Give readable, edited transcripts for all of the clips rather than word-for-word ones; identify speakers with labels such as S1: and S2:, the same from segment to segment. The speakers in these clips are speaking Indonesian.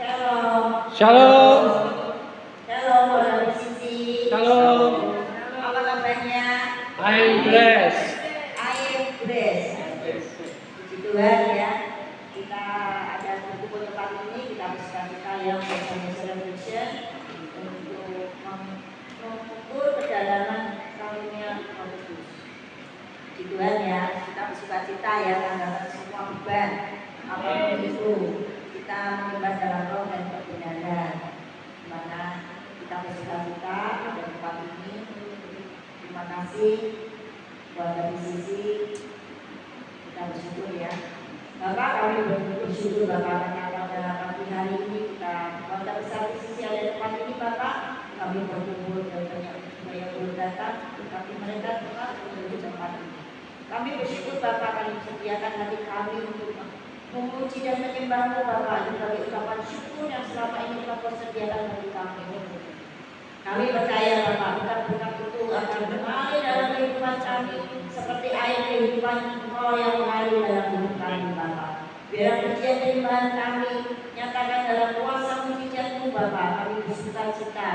S1: Shalom.
S2: Shalom, Bapak Sisi.
S1: Shalom.
S2: Apa kabarnya?
S1: I am blessed.
S2: I am blessed. Puji Tuhan ya. Kita ada kumpul tempat ini, kita bersuka-cita yang bersama celebration untuk mengukur kedalaman karunia Roh Kudus. Puji Tuhan ya, kita bersuka-cita ya menanggalkan semua beban apapun itu. Kita menyebar dalam roh dan kebenaran. Dimana kita bersuka-cita pada tempat ini. Terima kasih buat dari sisi kita bersyukur ya. Bapak, kami bersyukur Bapak karena pada pagi hari ini kita keluarga besar di sisi ada tempat ini Bapak. Kami berkumpul dan banyak yang belum datang, tapi mereka tetap menuju tempat ini. Kami bersyukur Bapak kami sediakan hati kami untuk memuji dan menyembah-Mu Bapak sebagai ucapan syukur yang selama ini Kau persediakan bagi kami. Kami percaya Bapak berkat-berkat itu akan mengalir dalam kehidupan kami seperti air kehidupan Engkau yang mengalir dalam hidup kami Bapak. Biar pujian penyembahan kami nyatakan dalam kuasa mujizat-Mu Bapak. Kami bersuka-cita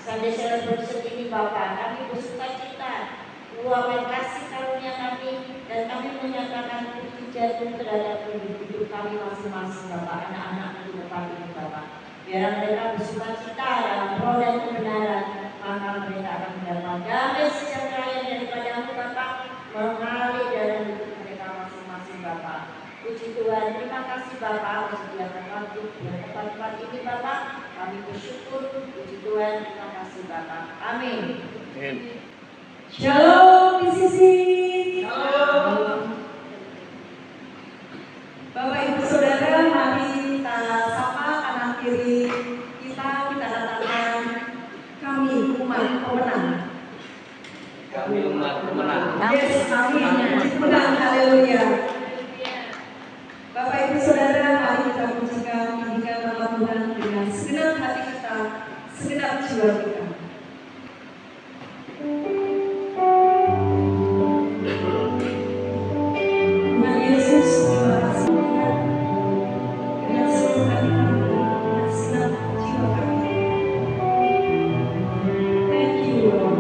S2: Sunday celebration ini Bapak. Kami bersuka-cita luapan kasih karunia kami dan kami menyatakan puji-Mu terhadap hidup kami masing-masing Bapak, anak-anak di depan ini Bapak. Biar mereka bersuka-cita dalam roh dan kebenaran, maka mereka akan mendapat damai sejahtera yang daripada-Mu Bapak mengalir dalam hidup mereka masing-masing Bapak. Puji Tuhan, terima kasih Bapak menyediakan waktu dan tempat-tempat ini Bapak. Kami bersyukur, puji Tuhan, terima kasih Bapak. Amin.
S3: Shalom di sisi.
S1: Shalom.
S3: Bapak Ibu Saudara, mari kita sapa kanan kiri kita katakan kami umat pemenang.
S1: Kami umat pemenang.
S3: Yes, amin. Pemenang, haleluya. Bapak Ibu Saudara, mari kita pujikan tinggikan nama Tuhan dengan segenap hati kita, segenap jiwa kita. Tuhan Yesus, terima kasih Tuhan. Dengan seluruh hati kami, dengan segenap jiwa kami. Thank you, Lord.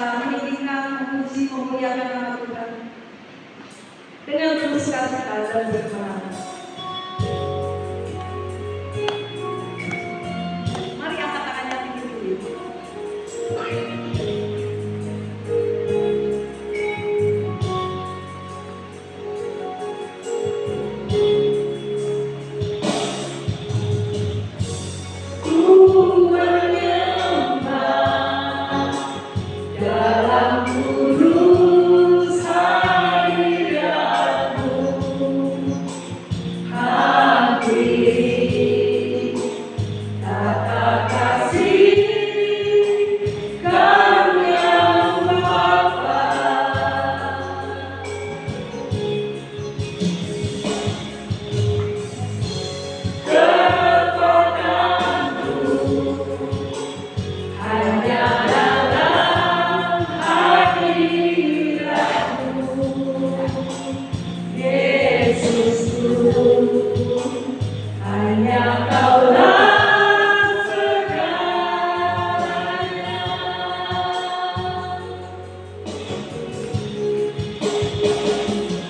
S3: meninggikan, memuji, memuliakan nama Tuhan dengan tulus sukacita dan berkemenangan. Mari angkat tangannya tinggi dulu. Dalam kurus hadiratmu, hadiri kata kasih karya Bapa. Kekuatanku hanya dalam hadiratmu, Yesusku, hanya Kaulah segalanya.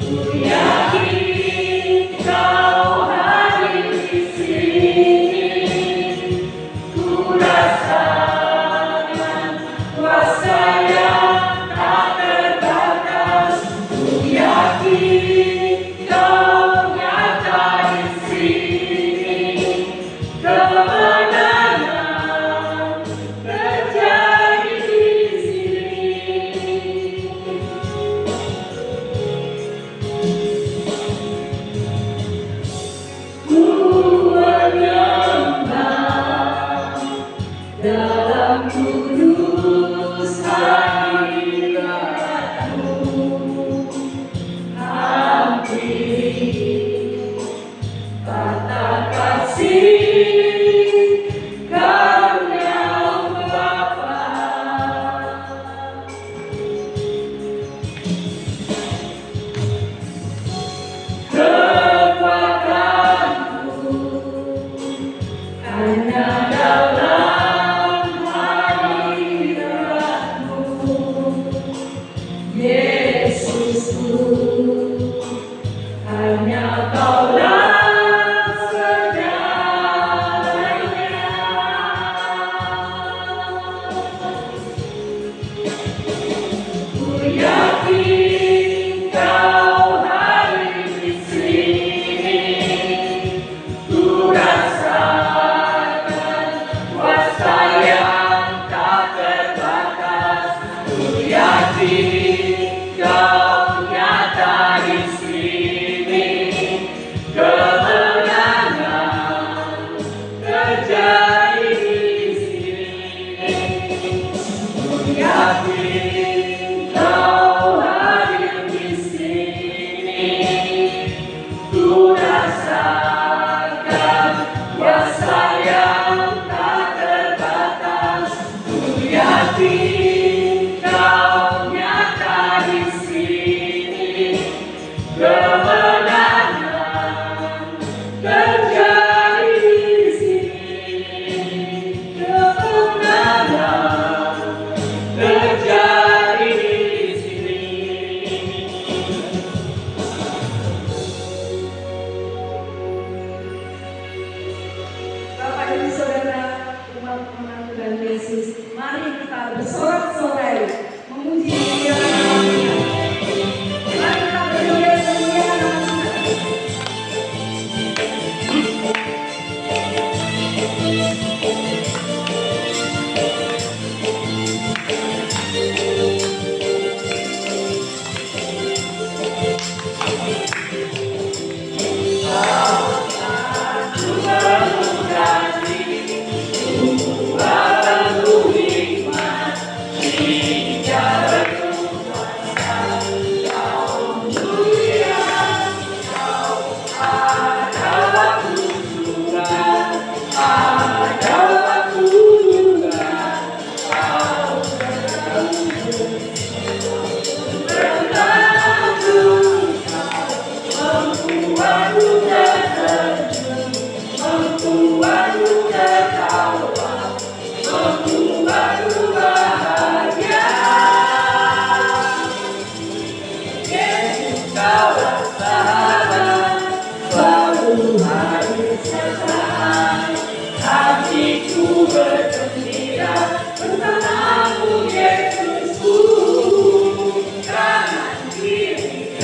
S3: Ku yakin Kau hadir di sini, ku rasakan kuasa yang tak terbatas. Ku yakin Kau nyata di sini, kemenangan terjadi di sini. Ku menyembah dalam kudus hadiratmu, hampiri kata kasih karya Bapa. Kekuatanku hanya dalam hadiratmu, Yesusku, hanya Kaulah segalanya. Ku yakin Kau hadir di sini, ku rasakan kuasa yang tak terbatas. Ku yakin Kau nyata di sini, kemenangan terjadi di sini. Ku yakin Kau hadir di sini, ku rasakan kuasa yang tak terbatas. Ku yakin Kau nyata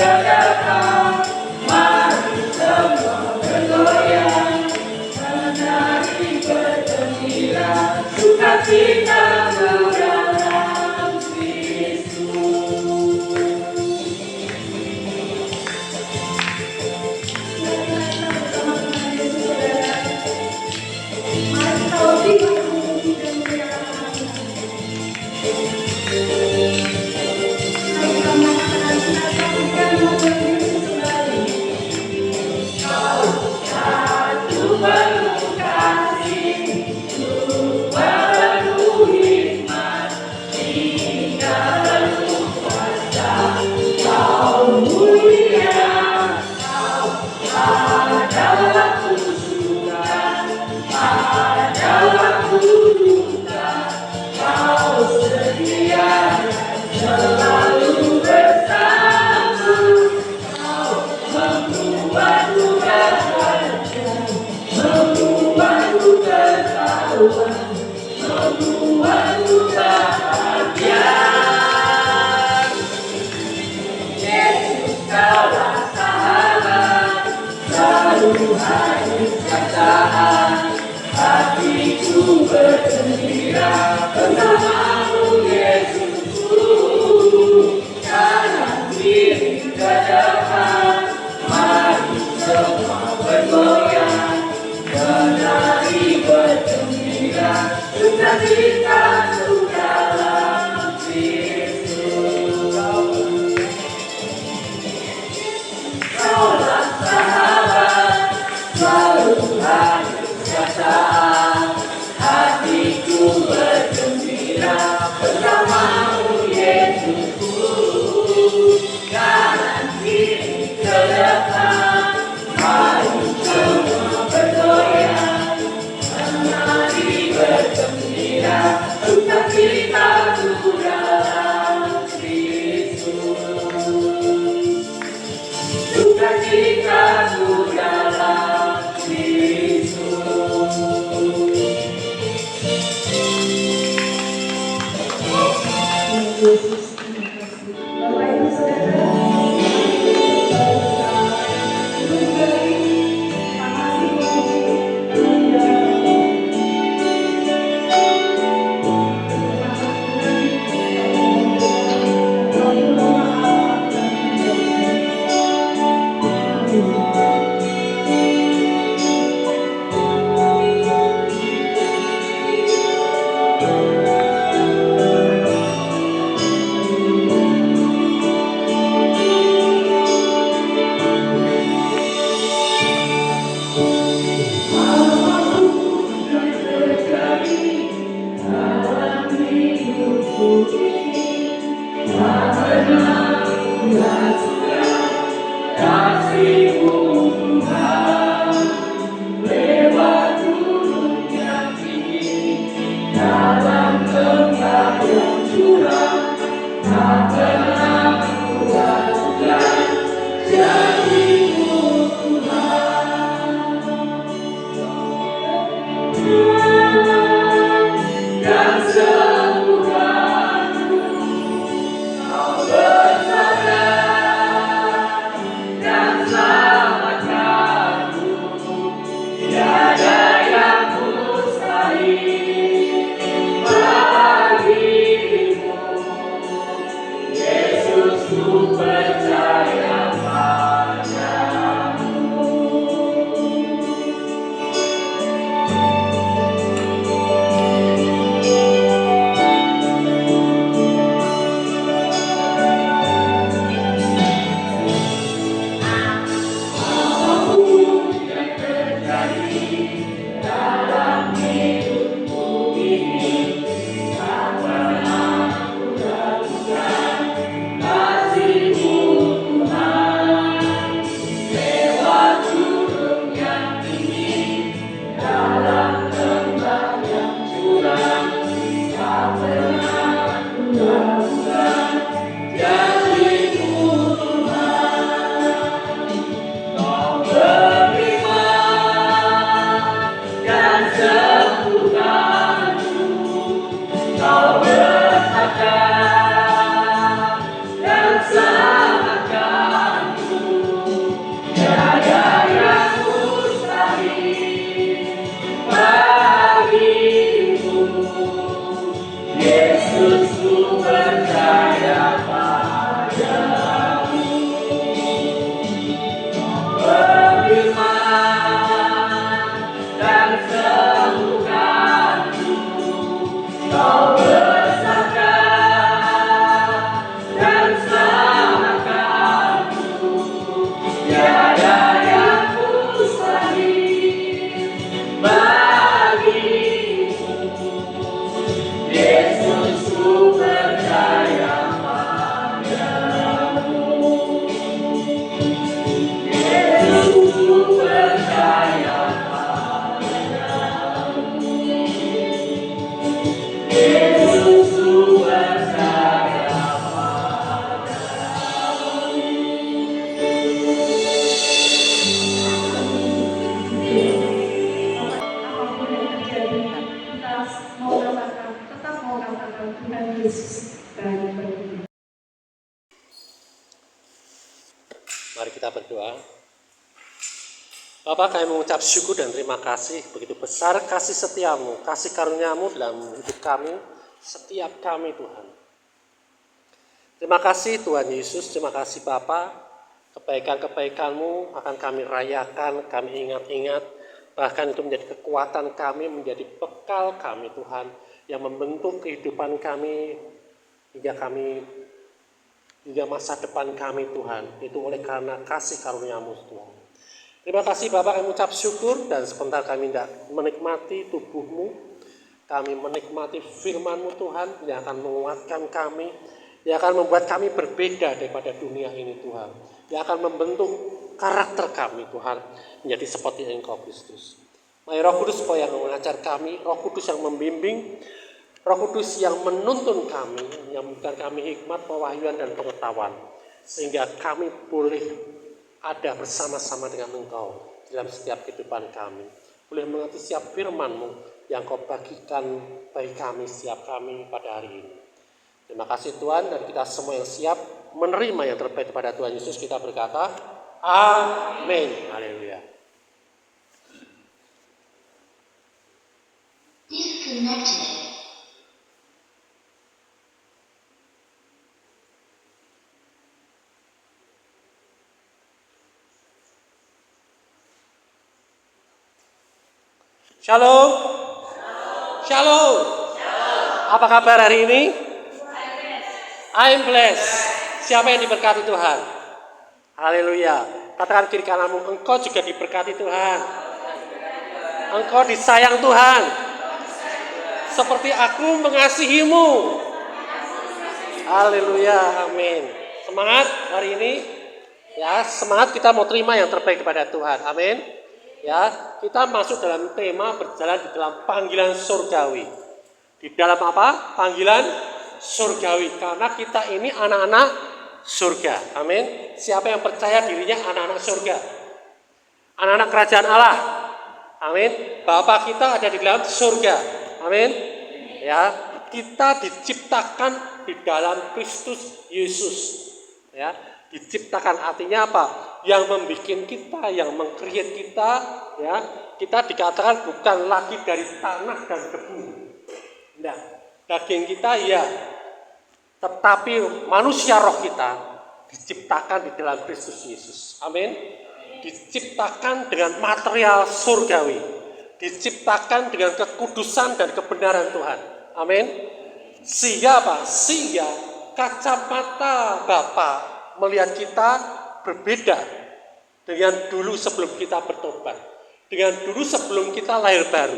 S1: datang, mari semua bergoyang, menari bergembira, sukacita dalam Kristus.
S3: Mari kita lebih memuji dan memuliakan Tuhan. Mari kita mengatakan kita saksikan wajah Yesus kembali.
S1: Satu penuh kasih, penuh hikmat, hingga penuh kuasa. Kau mulia, kau ada waktu suka, ada waktu duka. Kau setia, selalu bersama. Kau membuatku bahagia, membuatku tertawa, membuatku bahagia. Yesus kaulah sahabat, selalu hadir perasaan. Hatiku bergembira bersamamu Yesusku. Kanan kiri ke depan, mari semua bergoyang, menari bergembira, sukacita dalam Kristus. Kaulah sahabat, selalu hadir perasaan. Hatiku bergembira bersamamu Yesusku. Kanan kiri ke depan, mari semua bergoyang, menari bergembira, sukacita dalam Kristus. Sukacita dalam Kristus.
S3: Yesus, terima kasih. Bapak Ibu Saudara,
S1: Kasih-Mu Tuhan, lewat gunung yang tinggi, dalam lembah yang curam, tak pernah buat hujan, janji-Mu Tuhan. Dan sembuhanmu, Kau bersabda, dan
S4: Mari kita berdoa. Bapa, kami mengucap syukur dan terima kasih begitu besar kasih setiamu, kasih karuniamu dalam hidup kami, setiap kami Tuhan. Terima kasih Tuhan Yesus, terima kasih Bapa, kebaikan-kebaikanmu akan kami rayakan, kami ingat-ingat, bahkan itu menjadi kekuatan kami, menjadi bekal kami Tuhan, yang membentuk kehidupan kami, hingga masa depan kami Tuhan, itu oleh karena kasih karuniamu Tuhan. Terima kasih Bapak, kami mengucap syukur dan sebentar kami menikmati tubuhmu, kami menikmati firman-Mu Tuhan yang akan menguatkan kami, yang akan membuat kami berbeda daripada dunia ini Tuhan, yang akan membentuk karakter kami Tuhan menjadi seperti Engkau Kristus. Mari Roh Kudus Kau yang mengajar kami, Roh Kudus yang membimbing, Roh Kudus yang menuntun kami, yang memberikan kami hikmat, pewahyuan dan pengetahuan, sehingga kami boleh ada bersama-sama dengan Engkau dalam setiap kehidupan kami. Boleh mengerti setiap firman-Mu yang Kau bagikan bagi kami, setiap kami pada hari ini. Terima kasih Tuhan, dan kita semua yang siap menerima yang terbaik kepada Tuhan Yesus, kita berkata, Amin. Haleluya.
S5: Disconnected.
S4: Shalom. Shalom. Apa kabar hari ini? I'm blessed. Siapa yang diberkati Tuhan? Haleluya. Katakan kiri kananmu, engkau juga diberkati Tuhan. Engkau disayang Tuhan. Seperti aku mengasihimu. Haleluya. Amin. Semangat hari ini. Ya, semangat kita mau terima yang terbaik kepada Tuhan. Amin. Ya, kita masuk dalam tema berjalan di dalam panggilan surgawi. Di dalam apa? Panggilan surgawi. Karena kita ini anak-anak surga. Amin. Siapa yang percaya dirinya anak-anak surga? Anak-anak kerajaan Allah. Amin. Bapa kita ada di dalam surga. Amin. Ya, kita diciptakan di dalam Kristus Yesus. Ya, diciptakan artinya apa? Yang membuat kita, yang meng-create kita, ya, kita dikatakan bukan lagi dari tanah dan debu. Nah, daging kita ya, tetapi manusia roh kita diciptakan di dalam Kristus Yesus. Amin. Diciptakan dengan material surgawi, diciptakan dengan kekudusan dan kebenaran Tuhan. Amin. Sehingga apa? Sehingga kacamata Bapa melihat kita berbeda dengan dulu sebelum kita bertobat, dengan dulu sebelum kita lahir baru.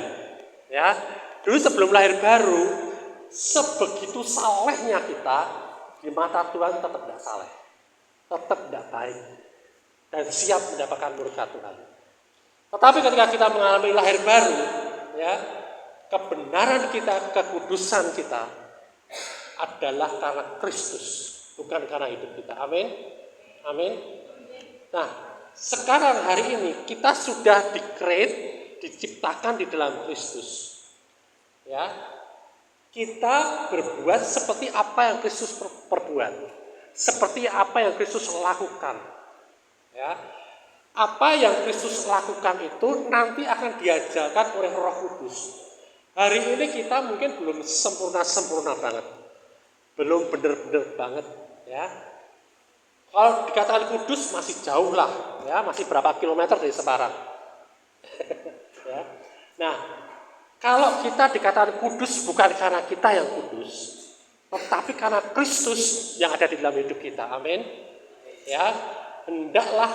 S4: Ya, dulu sebelum lahir baru, sebegitu salehnya kita di mata Tuhan tetap tidak saleh, tetap tidak baik, dan siap mendapatkan murka Tuhan. Tetapi ketika kita mengalami lahir baru, ya, kebenaran kita, kekudusan kita adalah karena Kristus, bukan karena hidup kita. Amin. Amin. Nah, sekarang hari ini kita sudah di-create, diciptakan di dalam Kristus. Ya. Kita berbuat seperti apa yang Kristus perbuat. Seperti apa yang Kristus lakukan. Ya. Apa yang Kristus lakukan itu nanti akan diajarkan oleh Roh Kudus. Hari ini kita mungkin belum sempurna banget. Belum benar-benar banget, ya. Kalau dikatakan kudus masih jauh lah, ya, masih berapa kilometer dari Semarang. Ya. Nah, kalau kita dikatakan kudus bukan karena kita yang kudus, tetapi karena Kristus yang ada di dalam hidup kita. Amin. Ya, hendaklah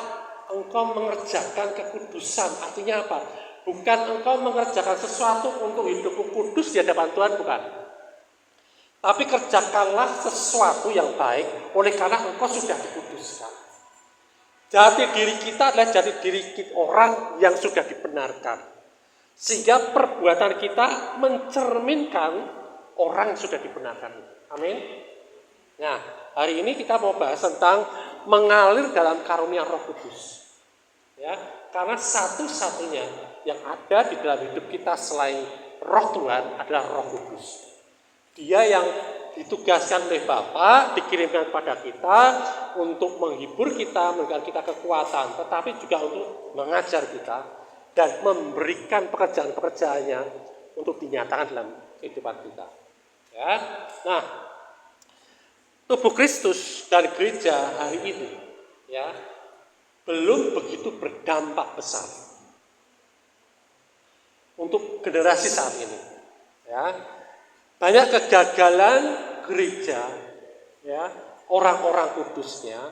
S4: engkau mengerjakan kekudusan. Artinya apa? Bukan engkau mengerjakan sesuatu untuk hidupmu kudus di hadapan Tuhan, bukan. Tapi kerjakanlah sesuatu yang baik oleh karena engkau sudah dikuduskan. Jati diri kita adalah jati diri orang yang sudah dibenarkan. Sehingga perbuatan kita mencerminkan orang yang sudah dibenarkan. Amin. Nah, hari ini kita mau bahas tentang mengalir dalam karunia Roh Kudus. Ya, karena satu-satunya yang ada di dalam hidup kita selain Roh Tuhan adalah Roh Kudus. Dia yang ditugaskan oleh Bapa, dikirimkan kepada kita untuk menghibur kita, memberikan kita kekuatan, tetapi juga untuk mengajar kita dan memberikan pekerjaan-pekerjaannya untuk dinyatakan dalam kehidupan kita. Ya. Nah, tubuh Kristus dan gereja hari ini ya belum begitu berdampak besar untuk generasi saat ini. Ya. Banyak kegagalan gereja, ya, orang-orang kudusnya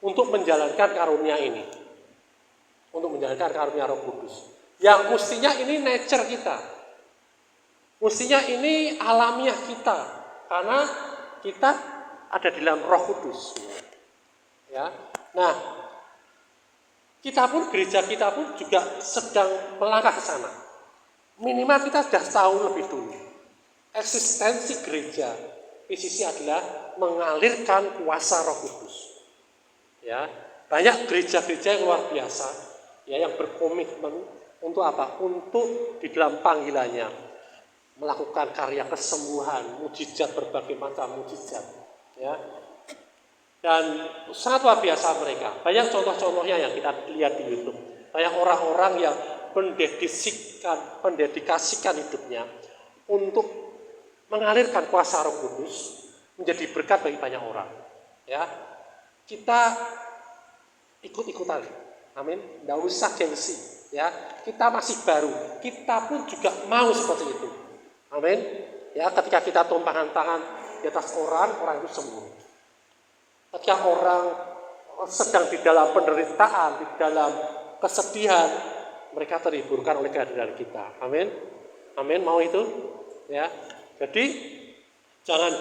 S4: untuk menjalankan karunia ini, untuk menjalankan karunia Roh Kudus. Yang mestinya ini nature kita, mestinya ini alamiah kita, karena kita ada di dalam Roh Kudus. Ya, nah, kita pun gereja kita pun juga sedang melangkah ke sana. Minimal kita sudah tahu lebih dulu. Eksistensi gereja PCC adalah mengalirkan kuasa Roh Kudus. Ya, banyak gereja-gereja yang luar biasa, ya, yang berkomitmen untuk apa? Untuk di dalam panggilannya melakukan karya kesembuhan, mujizat, berbagai macam mujizat. Ya, dan sangat luar biasa mereka. Banyak contoh-contohnya yang kita lihat di YouTube. Banyak orang-orang yang mendedikasikan hidupnya untuk mengalirkan kuasa Roh Kudus menjadi berkat bagi banyak orang. Ya, kita ikut-ikutan, amin. Tidak usah gengsi, ya. Kita masih baru, kita pun juga mau seperti itu, amin. Ya, ketika kita tumpahkan tangan di atas orang itu sembuh. Ketika orang sedang di dalam penderitaan, di dalam kesedihan, mereka terhiburkan oleh kehadiran kita, amin. Amin, mau itu, ya. Jadi jangan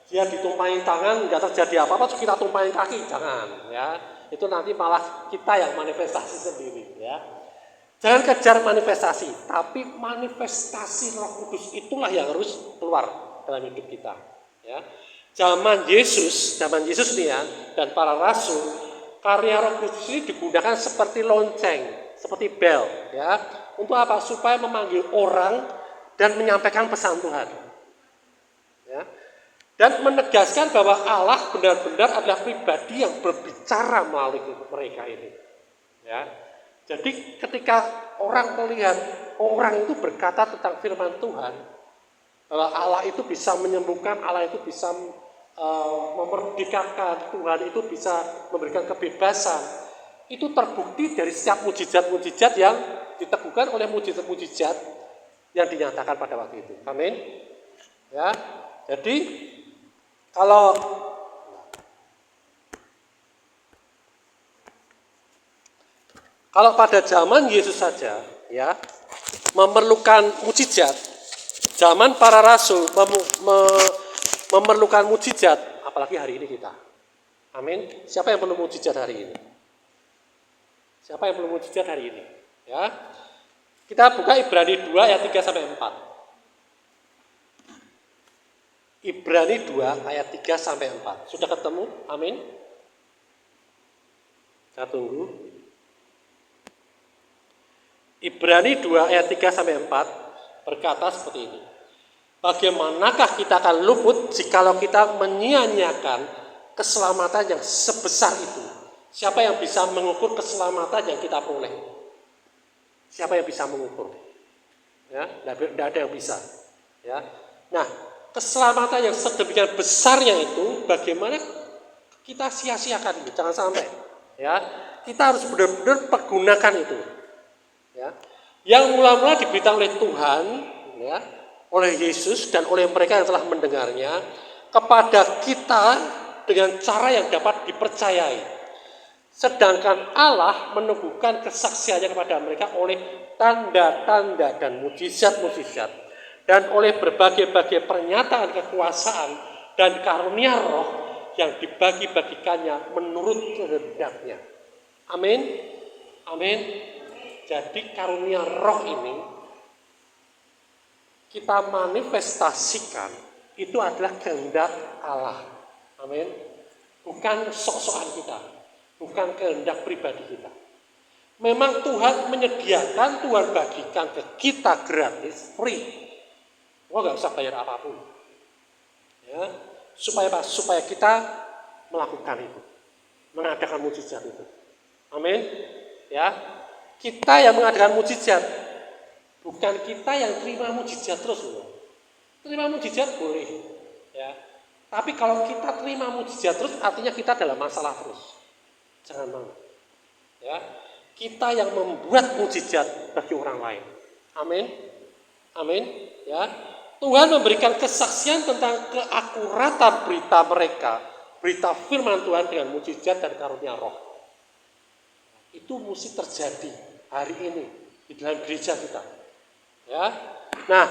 S4: dia ditumpahin tangan nggak terjadi apa-apa terus kita tumpahin kaki, jangan, ya. Itu nanti malah kita yang manifestasi sendiri, ya. Jangan kejar manifestasi, tapi manifestasi Roh Kudus itulah yang harus keluar dalam hidup kita, ya. Zaman Yesus nih, ya, dan para rasul, karya Roh Kudus ini digunakan seperti lonceng, seperti bel, ya. Untuk apa? Supaya memanggil orang dan menyampaikan pesan Tuhan. Ya. Dan menegaskan bahwa Allah benar-benar adalah pribadi yang berbicara melalui mereka ini. Ya. Jadi ketika orang melihat orang itu berkata tentang firman Tuhan, bahwa Allah itu bisa menyembuhkan, Allah itu bisa memerdekakan, Tuhan itu bisa memberikan kebebasan, itu terbukti dari setiap mujizat-mujizat yang diteguhkan oleh mujizat-mujizat yang dinyatakan pada waktu itu. Amin. Ya. Jadi kalau pada zaman Yesus saja, ya, memerlukan mujizat, zaman para rasul memerlukan mujizat, apalagi hari ini kita. Amin. Siapa yang perlu mujizat hari ini? Siapa yang perlu mujizat hari ini? Ya. Kita buka Ibrani 2 ayat 3 sampai 4. Ibrani 2 ayat 3 sampai 4. Sudah ketemu? Amin. Saya tunggu. Ibrani 2 ayat 3 sampai 4 berkata seperti ini. Bagaimanakah kita akan luput jikalau kita menyia-nyiakan keselamatan yang sebesar itu? Siapa yang bisa mengukur keselamatan yang kita peroleh? Siapa yang bisa mengukur? Ya, tidak ada yang bisa. Ya. Nah, keselamatan yang sedemikian besarnya itu bagaimana kita sia-siakan itu? Jangan sampai. Ya, kita harus benar-benar pergunakan itu. Ya, yang mula-mula diberitakan oleh Tuhan, ya, oleh Yesus dan oleh mereka yang telah mendengarnya kepada kita dengan cara yang dapat dipercayai. Sedangkan Allah menubuhkan kesaksiannya kepada mereka oleh tanda-tanda dan mujizat-mujizat dan oleh berbagai-bagai pernyataan kekuasaan dan karunia Roh yang dibagi-bagikannya menurut kehendaknya. Amin. Amin. Jadi karunia Roh ini kita manifestasikan itu adalah kehendak Allah. Amin. Bukan sok-sokan kita, bukan kehendak pribadi kita. Memang Tuhan menyediakan, Tuhan bagikan ke kita gratis, free. Wah, nggak usah bayar apapun. Ya. Supaya apa? Supaya kita melakukan itu, mengadakan mujizat itu. Amin. Ya, kita yang mengadakan mujizat, bukan kita yang terima mujizat terus loh. Terima mujizat boleh, ya. Tapi kalau kita terima mujizat terus, artinya kita dalam masalah terus. Jangan mau. Ya, kita yang membuat mujizat bagi orang lain. Amin. Amin. Ya, Tuhan memberikan kesaksian tentang keakuratan berita mereka, berita firman Tuhan dengan mujizat dan karunia Roh. Itu mesti terjadi hari ini di dalam gereja kita. Ya. Nah,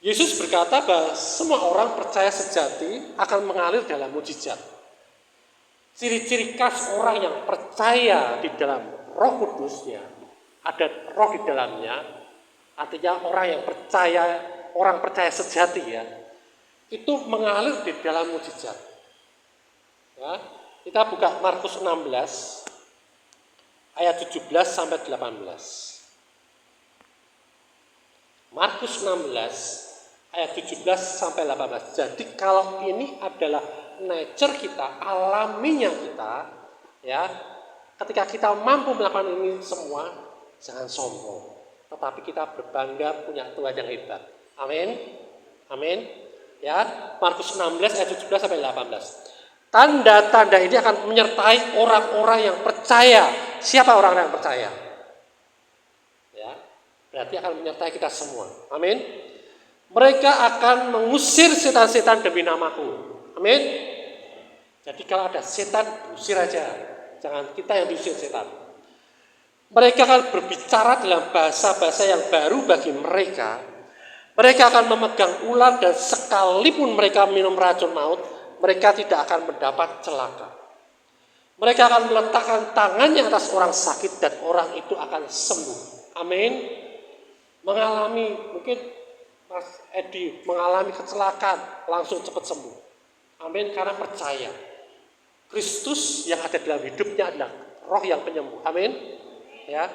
S4: Yesus berkata bahwa semua orang percaya sejati akan mengalir dalam mujizat. Ciri-ciri khas orang yang percaya di dalam Roh Kudusnya, ada Roh di dalamnya, artinya orang percaya sejati ya, itu mengalir di dalam mujizat. Ya, kita buka Markus 16 ayat 17 sampai 18. Markus 16 ayat 17 sampai 18. Jadi kalau ini adalah nature kita, alaminya kita, ya, ketika kita mampu melakukan ini semua, jangan sombong, tetapi kita berbangga punya Tuhan yang hebat. Amin. Amin. Ya, Markus 16 ayat 17 sampai 18. Tanda-tanda ini akan menyertai orang-orang yang percaya. Siapa orang yang percaya? Ya, berarti akan menyertai kita semua. Amin. Mereka akan mengusir setan-setan demi namaku. Amin. Jadi kalau ada setan, usir aja. Jangan kita yang diusir setan. Mereka akan berbicara dalam bahasa-bahasa yang baru bagi mereka. Mereka akan memegang ular dan sekalipun mereka minum racun maut, mereka tidak akan mendapat celaka. Mereka akan meletakkan tangannya atas orang sakit dan orang itu akan sembuh. Amin. Mungkin Mas Edi mengalami kecelakaan, langsung cepat sembuh. Amin, karena percaya Kristus yang ada dalam hidupnya adalah Roh yang penyembuh. Amin. Ya.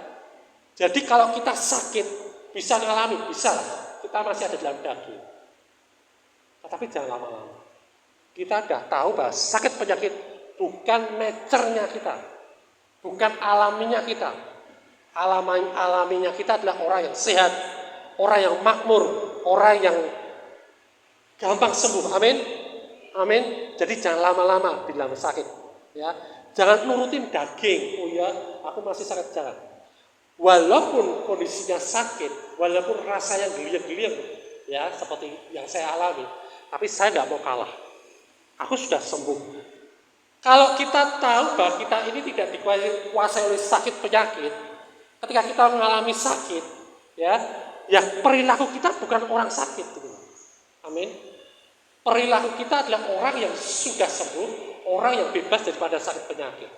S4: Jadi kalau kita sakit bisa mengalami, bisa. Kita masih ada dalam daging. Tetapi jangan lama-lama. Kita sudah tahu bahwa sakit penyakit bukan nature-nya kita, bukan alaminya kita. Alaminya kita adalah orang yang sehat, orang yang makmur, orang yang gampang sembuh. Amin. Amin. Jadi jangan lama-lama di dalam sakit. Ya, jangan nurutin daging. Oh ya, aku masih sakit, jangan. Walaupun kondisinya sakit, walaupun rasanya geliat-geliat, ya seperti yang saya alami, tapi saya nggak mau kalah. Aku sudah sembuh. Kalau kita tahu bahwa kita ini tidak dikuasai oleh sakit penyakit, ketika kita mengalami sakit, ya perilaku kita bukan orang sakit. Amin. Perilaku kita adalah orang yang sudah sembuh, orang yang bebas daripada sakit penyakit.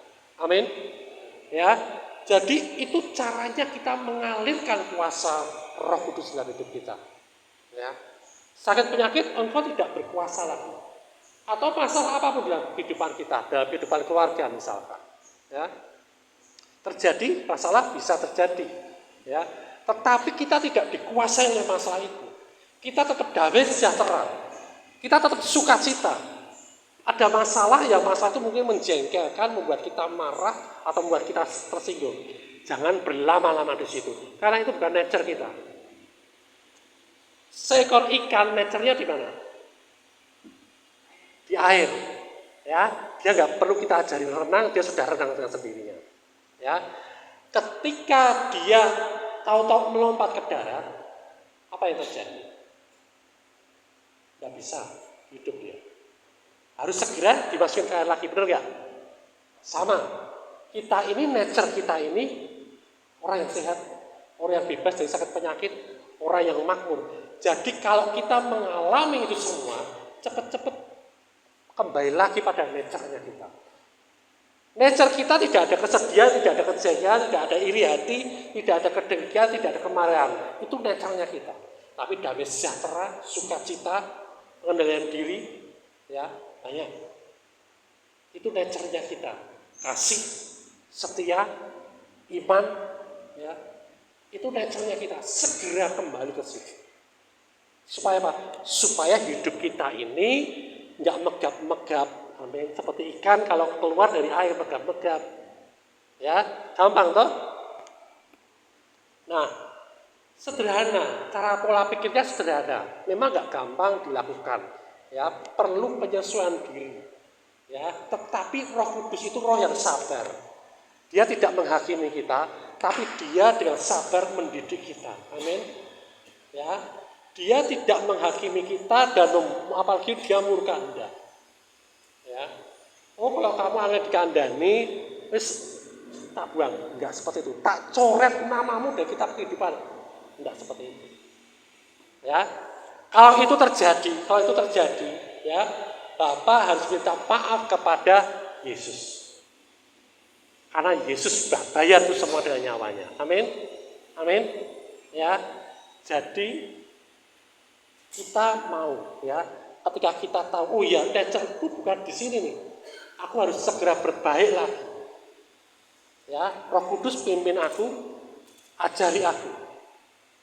S4: Amin. Ya, jadi itu caranya kita mengalirkan kuasa Roh Kudus dalam hidup kita. Ya, sakit penyakit engkau tidak berkuasa lagi. Atau masalah apapun dalam kehidupan kita, dalam kehidupan keluarga misalkan. Ya, terjadi masalah bisa terjadi. Ya, tetapi kita tidak dikuasai oleh masalah itu. Kita tetap damai sejahtera. Kita tetap sukacita. Ada masalah yang masalah itu mungkin menjengkelkan, membuat kita marah atau membuat kita tersinggung. Jangan berlama-lama di situ, karena itu bukan nature kita. Seekor ikan nature-nya di mana? Di air. Ya, dia nggak perlu kita ajari renang, dia sudah renang dengan sendirinya. Ya, ketika dia tahu-tahu melompat ke darat, apa yang terjadi? Nggak bisa hidup dia. Harus segera dimasukin ke air lagi, benar nggak? Sama. Kita ini, nature kita ini, orang yang sehat, orang yang bebas dari sakit penyakit, orang yang makmur. Jadi kalau kita mengalami itu semua, cepat-cepat kembali lagi pada nature-nya kita. Nature kita tidak ada kesedihan, tidak ada kejengkelan, tidak ada iri hati, tidak ada kedengkian, tidak ada kemarahan. Itu nature-nya kita. Tapi damai sejahtera, sukacita, pengendalian diri, ya banyak. Itu nature-nya kita. Kasih, setia, iman, ya itu nature-nya kita. Segera kembali ke situ. Supaya apa? Supaya hidup kita ini nggak megap-megap. Amin. Seperti ikan kalau keluar dari air megap-megap. Ya, gampang toh? Nah, sederhana, cara pola pikirnya sederhana. Memang nggak gampang dilakukan. Ya, perlu penyesuaian diri. Ya, tetapi Roh Kudus itu roh yang sabar. Dia tidak menghakimi kita, tapi dia dengan sabar mendidik kita. Amin. Ya, dia tidak menghakimi kita dan apalagi dia murka Anda. Ya. Oh, kalau kamu angin dikandani, wis tak buang, enggak seperti itu. Tak coret namamu dari kitab kehidupan. Enggak seperti itu. Ya. Kalau itu terjadi, ya, Bapak harus minta maaf kepada Yesus. Karena Yesus sudah bayar itu semua dengan nyawanya. Amin. Amin. Ya. Jadi kita mau, ya, ketika kita tahu, oh ya, nature-ku bukan di sini nih. Aku harus segera berbaik lagi. Ya, Roh Kudus pimpin aku, ajari aku.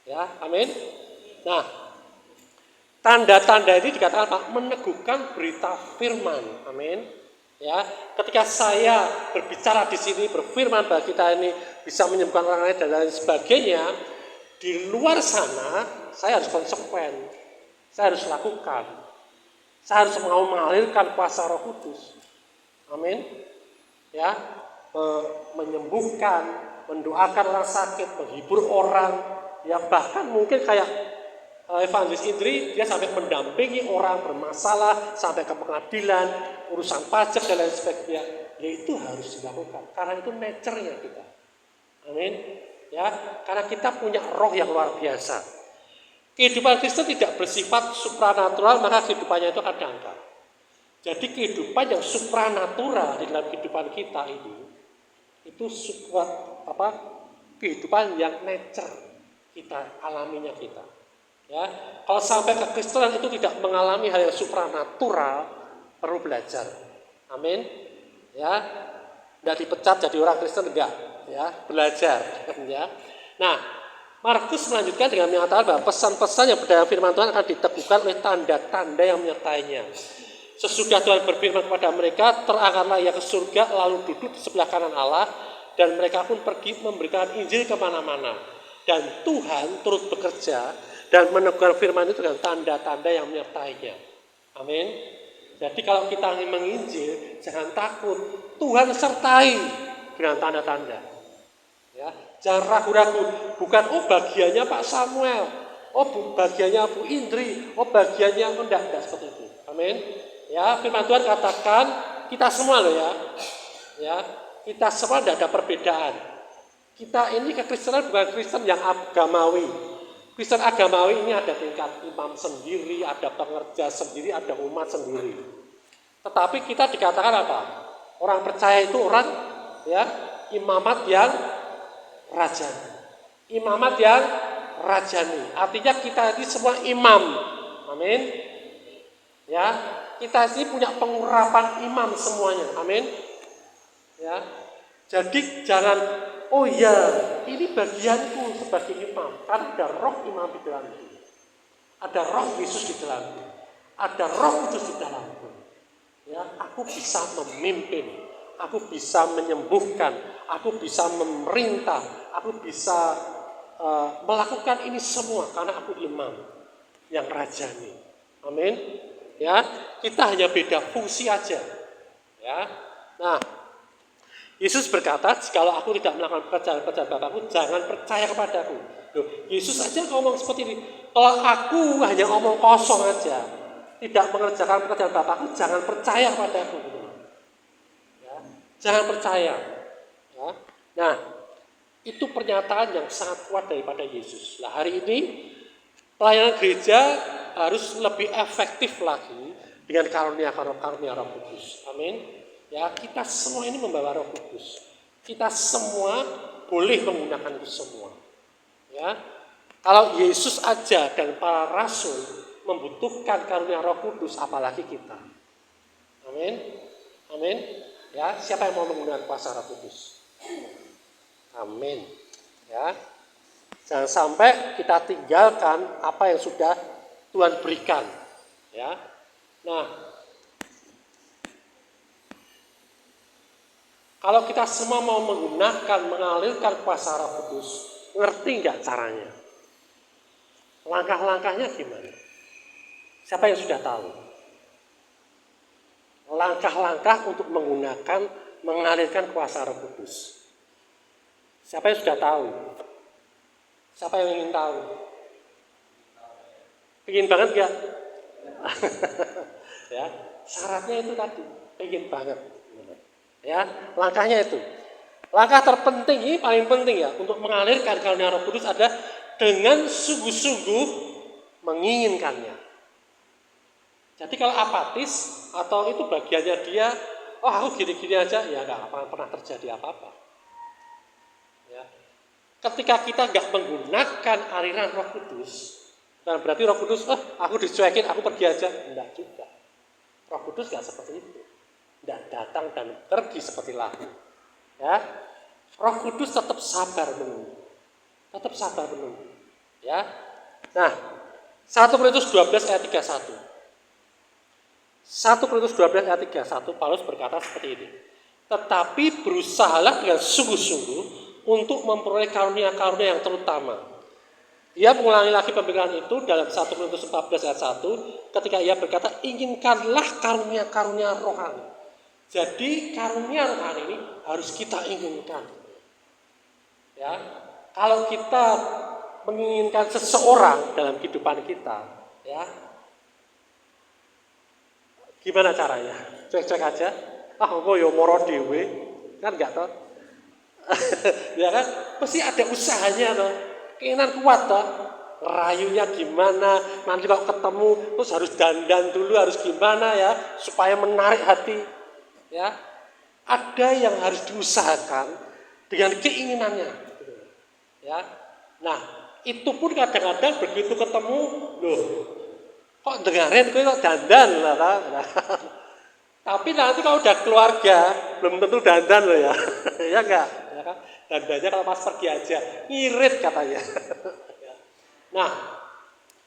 S4: Ya, amin. Nah, tanda-tanda ini dikatakan Pak, meneguhkan berita firman. Amin. Ya, ketika saya berbicara di sini, berfirman bagi kita ini bisa menyembuhkan orang lain dan lain sebagainya, di luar sana saya harus konsekuen. Saya harus lakukan. Saya harus mau mengalirkan kuasa Roh Kudus. Amin. Ya, menyembuhkan, mendoakan orang sakit, menghibur orang, ya bahkan mungkin kayak Evangelis Indri, dia sampai mendampingi orang bermasalah sampai ke pengadilan, urusan pajak dan lain sebagainya. Ya itu harus dilakukan karena itu nature-nya kita. Amin. Ya, karena kita punya roh yang luar biasa. Kehidupan Kristen tidak bersifat supranatural, maka kehidupannya itu akan dangkal. Jadi kehidupan yang supranatural di dalam kehidupan kita ini itu kehidupan yang nature kita alaminya kita. Ya, kalau sampai kekristenan itu tidak mengalami hal yang supranatural, perlu belajar. Amin. Ya, tidak dipecat jadi orang Kristen enggak, ya, belajar. Ya. Nah, Markus melanjutkan dengan menyatakan bahwa pesan-pesan yang berdasarkan firman Tuhan akan diteguhkan oleh tanda-tanda yang menyertainya. Sesudah Tuhan berfirman kepada mereka, terangkatlah ia ke surga, lalu duduk di sebelah kanan Allah, dan mereka pun pergi memberikan Injil kemana-mana. Dan Tuhan turut bekerja dan meneguhkan firman itu dengan tanda-tanda yang menyertainya. Amin. Jadi kalau kita ingin menginjil, jangan takut. Tuhan sertai dengan tanda-tanda. Ya, jangan ragu-ragu. Bukan bagiannya Pak Samuel, bagiannya Bu Indri, bagiannya enggak seperti itu. Amin. Ya, firman Tuhan katakan kita semua loh ya. Ya, kita semua tidak ada perbedaan. Kita ini kekristenan bukan Kristen yang agamawi. Kristen agamawi ini ada tingkat imam sendiri, ada pengerja sendiri, ada umat sendiri. Tetapi kita dikatakan apa? Orang percaya itu orang ya imamat yang rajani. Imamat yang rajani. Artinya kita ini semua imam. Amin. Ya, kita ini punya pengurapan imam semuanya. Amin. Ya. Jadi jangan ini bagianku sebagai imam. Karena ada roh imam di dalamku. Ada roh Yesus di dalamku. Ada roh Kudus di dalamku. Ya, aku bisa memimpin. Aku bisa menyembuhkan. Aku bisa memerintah. Aku bisa melakukan ini semua karena aku imam yang rajani. Amin. Ya, kita hanya beda fungsi aja. Ya. Nah, Yesus berkata, "Jikalau aku tidak melakukan pekerjaan Bapakku, jangan percaya kepadaku." Loh, Yesus aja ngomong seperti ini. Kalau aku hanya ngomong kosong aja, tidak mengerjakan pekerjaan Bapakku, jangan percaya kepadaku. Ya, jangan percaya. Ya. Nah, itu pernyataan yang sangat kuat daripada Yesus. Nah, hari ini pelayanan gereja harus lebih efektif lagi dengan karunia Roh Kudus. Amin. Ya, kita semua ini membawa Roh Kudus. Kita semua boleh menggunakan itu semua. Ya. Kalau Yesus aja dan para rasul membutuhkan karunia Roh Kudus, apalagi kita. Amin. Amin. Ya, siapa yang mau menggunakan kuasa Roh Kudus? Amin. Ya. Jangan sampai kita tinggalkan apa yang sudah Tuhan berikan. Ya. Nah, Kalau kita semua mau menggunakan, mengalirkan kuasa Roh Kudus, ngerti nggak caranya? Langkah-langkahnya gimana? Siapa yang sudah tahu? Langkah-langkah untuk menggunakan, mengalirkan kuasa Roh Kudus. Siapa yang sudah tahu? Siapa yang ingin tahu? Ingin banget gak? Ya, syaratnya itu tadi, ingin banget. Ya, langkahnya itu. Langkah terpenting ini paling penting ya untuk mengalirkan karunia Roh Kudus ada dengan sungguh-sungguh menginginkannya. Jadi kalau apatis atau itu bagiannya dia, oh aku gini-gini aja, ya nggak akan pernah terjadi apa-apa. Ya. Ketika kita nggak menggunakan aliran Roh Kudus, dan berarti Roh Kudus, aku dicuekin, aku pergi aja, enggak juga. Roh Kudus nggak seperti itu, nggak datang dan pergi seperti lagu. Ya, Roh Kudus tetap sabar menunggu, Ya, nah 1 Korintus 12 ayat 31. 1 Korintus 12 ayat 31 Paulus berkata seperti ini. Tetapi berusahalah dengan sungguh-sungguh untuk memperoleh karunia-karunia yang terutama. Dia mengulangi lagi pemikiran itu dalam 1 Korintus 14 ayat 1 ketika ia berkata, inginkanlah karunia-karunia rohani. Jadi karunia rohani ini harus kita inginkan. Ya, kalau kita menginginkan seseorang dalam kehidupan kita, ya, gimana caranya? Cek-cek aja. Engko yo moro dhewe, kan enggak toh? Ya kan? Pasti ada usahanya toh. Keinginan kuat toh. Rayunya gimana? Nanti kalau ketemu terus harus dandan dulu, harus gimana ya supaya menarik hati. Ya. Ada yang harus diusahakan dengan keinginannya. Ya. Nah, itu pun kadang-kadang begitu ketemu, loh, kok dengerin kok dandan lah. Tapi nanti kalau udah keluarga belum tentu dandan loh ya. Ya enggak? Ya kan? Dandannya kalau pas pergi aja, ngirit katanya. Nah,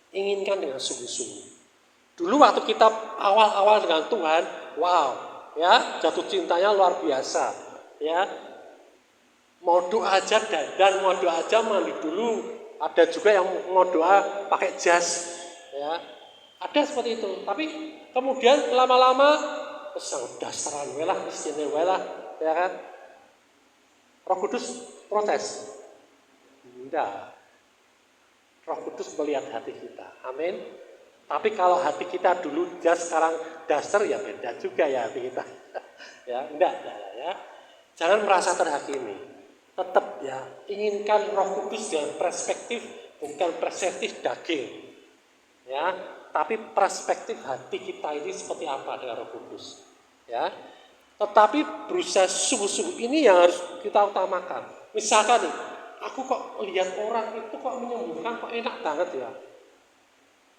S4: inginkan dengan sungguh-sungguh. Dulu waktu kita awal-awal dengan Tuhan, wow, ya, jatuh cintanya luar biasa. Ya. Mau doa aja dandan, mau doa aja mandi dulu. Ada juga yang mau doa pakai jas, ya. Ada seperti itu. Tapi kemudian lama-lama dasaran welah, miskinnya welah, ya kan? Roh Kudus protes. Enggak. Roh Kudus melihat hati kita. Amin. Tapi kalau hati kita dulu jas, sekarang dasar, ya beda juga ya hati kita. Ya, enggak ya. Jangan merasa terhakimi. Tetap ya, inginkan Roh Kudus dengan perspektif, bukan perspektif daging. Ya, tapi perspektif hati kita ini seperti apa dengan Roh Kudus. Ya. Tetapi berusaha sungguh-sungguh ini yang harus kita utamakan. Misalkan nih, aku kok lihat orang itu kok menyembuhkan kok enak banget ya.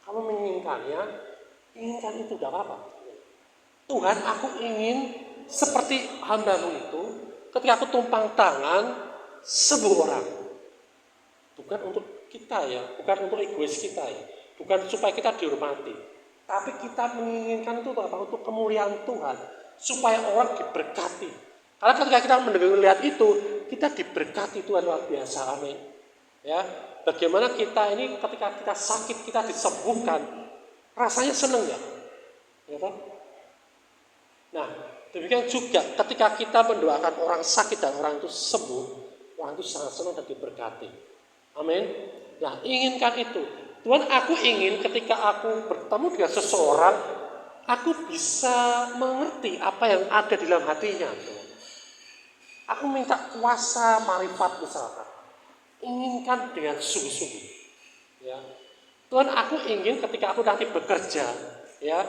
S4: Kamu menginginkannya, inginkan itu tidak apa-apa. Tuhan, aku ingin seperti hamba-Mu itu, ketika aku tumpang tangan sembuh orang. Bukan untuk kita ya, bukan untuk egois kita ya. Bukan supaya kita dihormati, tapi kita menginginkan itu apa? Untuk kemuliaan Tuhan, supaya orang diberkati. Karena ketika kita melihat itu, kita diberkati Tuhan luar biasa, amin. Ya, bagaimana kita ini ketika kita sakit, kita disembuhkan, rasanya seneng ya? Ya kan? Nah, demikian juga ketika kita mendoakan orang sakit dan orang itu sembuh, orang itu sangat senang dan diberkati, amin. Nah, inginkan itu. Tuhan, aku ingin ketika aku bertemu dengan seseorang, aku bisa mengerti apa yang ada di dalam hatinya. Aku minta kuasa marifat misalkan. Inginkan dengan sungguh-sungguh. Ya. Tuhan, aku ingin ketika aku nanti bekerja, ya,